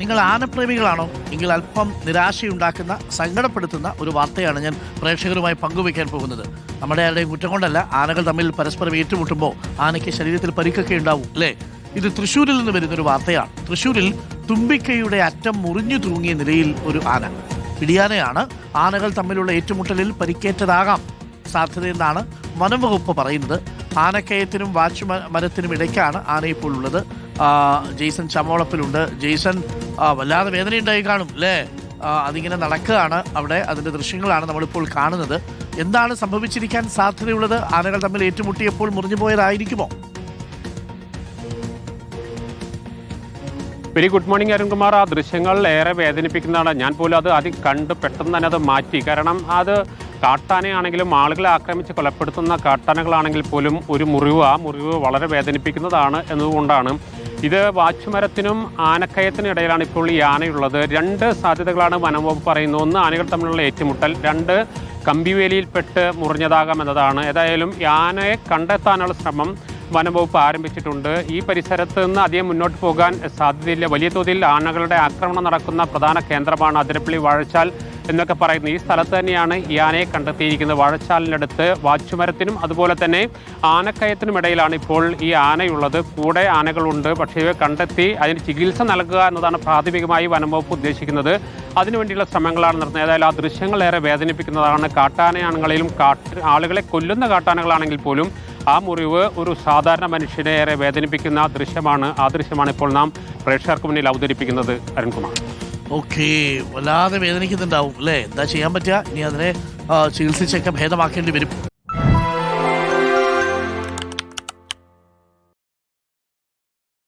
നിങ്ങൾ ആനപ്രേമികളാണോ എങ്കിൽ അല്പം നിരാശയുണ്ടാക്കുന്ന സങ്കടപ്പെടുത്തുന്ന ഒരു വാർത്തയാണ് ഞാൻ പ്രേക്ഷകരുമായി പങ്കുവയ്ക്കാൻ പോകുന്നത്. നമ്മുടെ ആരുടെയും കുറ്റം കൊണ്ടല്ല, ആനകൾ തമ്മിൽ പരസ്പരം ഏറ്റുമുട്ടുമ്പോൾ ആനയ്ക്ക് ശരീരത്തിൽ പരിക്കൊക്കെ ഉണ്ടാവും അല്ലേ. ഇത് തൃശ്ശൂരിൽ നിന്ന് വരുന്നൊരു വാർത്തയാണ്. തൃശ്ശൂരിൽ തുമ്പിക്കൈയുടെ അറ്റം മുറിഞ്ഞു തൂങ്ങിയ നിലയിൽ ഒരു ആന. പിടിയാനയാണ്. ആനകൾ തമ്മിലുള്ള ഏറ്റുമുട്ടലിൽ പരിക്കേറ്റതാകാം സാധ്യതയെന്നാണ് വനം വകുപ്പ് പറയുന്നത്. ആനക്കയത്തിനും വാച്ച് മരത്തിനും ഇടയ്ക്കാണ് ആന ഇപ്പോൾ ഉള്ളത്. ജെയ്സൺ ചമോളപ്പിലുണ്ട്. ജെയ്സൺ വല്ലാതെ വേദനയുണ്ടായി കാണും അല്ലേ. അതിങ്ങനെ നടക്കുകയാണ് അവിടെ. അതിൻ്റെ ദൃശ്യങ്ങളാണ് നമ്മളിപ്പോൾ കാണുന്നത്. എന്താണ് സംഭവിച്ചിരിക്കാൻ സാധ്യതയുള്ളത്? ആനകൾ തമ്മിൽ ഏറ്റുമുട്ടിയപ്പോൾ മുറിഞ്ഞു പോയതായിരിക്കുമോ? Very good morning Arunkumar. ആ ദൃശ്യങ്ങൾ ഏറെ വേദനിപ്പിക്കുന്നതാണ്. ഞാൻ പോലും അത് ആദ്യം കണ്ട് പെട്ടെന്ന് തന്നെ അത് മാറ്റി. കാരണം അത് കാട്ടാനയാണെങ്കിലും ആളുകളെ ആക്രമിച്ച് കൊലപ്പെടുത്തുന്ന കാട്ടാനകളാണെങ്കിൽ പോലും ഒരു മുറിവ്, ആ മുറിവ് വളരെ വേദനിപ്പിക്കുന്നതാണ് എന്നതുകൊണ്ടാണ്. ഇത് വാച്ചുമരത്തിനും ആനക്കയത്തിനും ഇടയിലാണ് ഇപ്പോൾ ഈ ആനയുള്ളത്. രണ്ട് സാധ്യതകളാണ് വനം വകുപ്പ് പറയുന്നത്. ഒന്ന്, ആനകൾ തമ്മിലുള്ള ഏറ്റുമുട്ടൽ. രണ്ട്, കമ്പിവേലിയിൽപ്പെട്ട് മുറിഞ്ഞതാകാം എന്നതാണ്. ഏതായാലും ഈ ആനയെ കണ്ടെത്താനുള്ള ശ്രമം വനം വകുപ്പ് ആരംഭിച്ചിട്ടുണ്ട്. ഈ പരിസരത്ത് നിന്ന് അധികം മുന്നോട്ട് പോകാൻ സാധ്യതയില്ല. വലിയ തോതിൽ ആനകളുടെ ആക്രമണം നടക്കുന്ന പ്രധാന കേന്ദ്രമാണ് അതിരപ്പള്ളി, വാഴച്ചാൽ എന്നൊക്കെ പറയുന്നത്. ഈ സ്ഥലത്ത് തന്നെയാണ് ഈ ആനയെ കണ്ടെത്തിയിരിക്കുന്നത്. വാഴച്ചാലിനടുത്ത് വാച്ചുമരത്തിനും അതുപോലെ തന്നെ ആനക്കയത്തിനും ഇടയിലാണ് ഇപ്പോൾ ഈ ആനയുള്ളത്. കൂടെ ആനകളുണ്ട്. പക്ഷേ ഇവയെ കണ്ടെത്തി അതിന് ചികിത്സ നൽകുക എന്നതാണ് പ്രാഥമികമായി വനം വകുപ്പ് ഉദ്ദേശിക്കുന്നത്. അതിനുവേണ്ടിയുള്ള ശ്രമങ്ങളാണ് നടത്തുന്നത്. ഏതായാലും ആ ദൃശ്യങ്ങൾ ഏറെ വേദനിപ്പിക്കുന്നതാണ്. കാട്ടാനയാണെങ്കിലും ആളുകളെ കൊല്ലുന്ന കാട്ടാനകളാണെങ്കിൽ പോലും ആ മുറിവ് ഒരു സാധാരണ മനുഷ്യനെ ഏറെ വേദനിപ്പിക്കുന്ന ദൃശ്യമാണ്. ആ ദൃശ്യമാണ് ഇപ്പോൾ നാം പ്രേക്ഷകർക്ക് മുന്നിൽ അവതരിപ്പിക്കുന്നത്. അരുൺകുമാർ, ഓക്കെ, വല്ലാതെ വേദനിക്കുന്നുണ്ടാവും അല്ലേ. എന്താ ചെയ്യാൻ പറ്റുക? ഇനി അതിനെ ചികിത്സിച്ചൊക്കെ ഭേദമാക്കേണ്ടി വരും.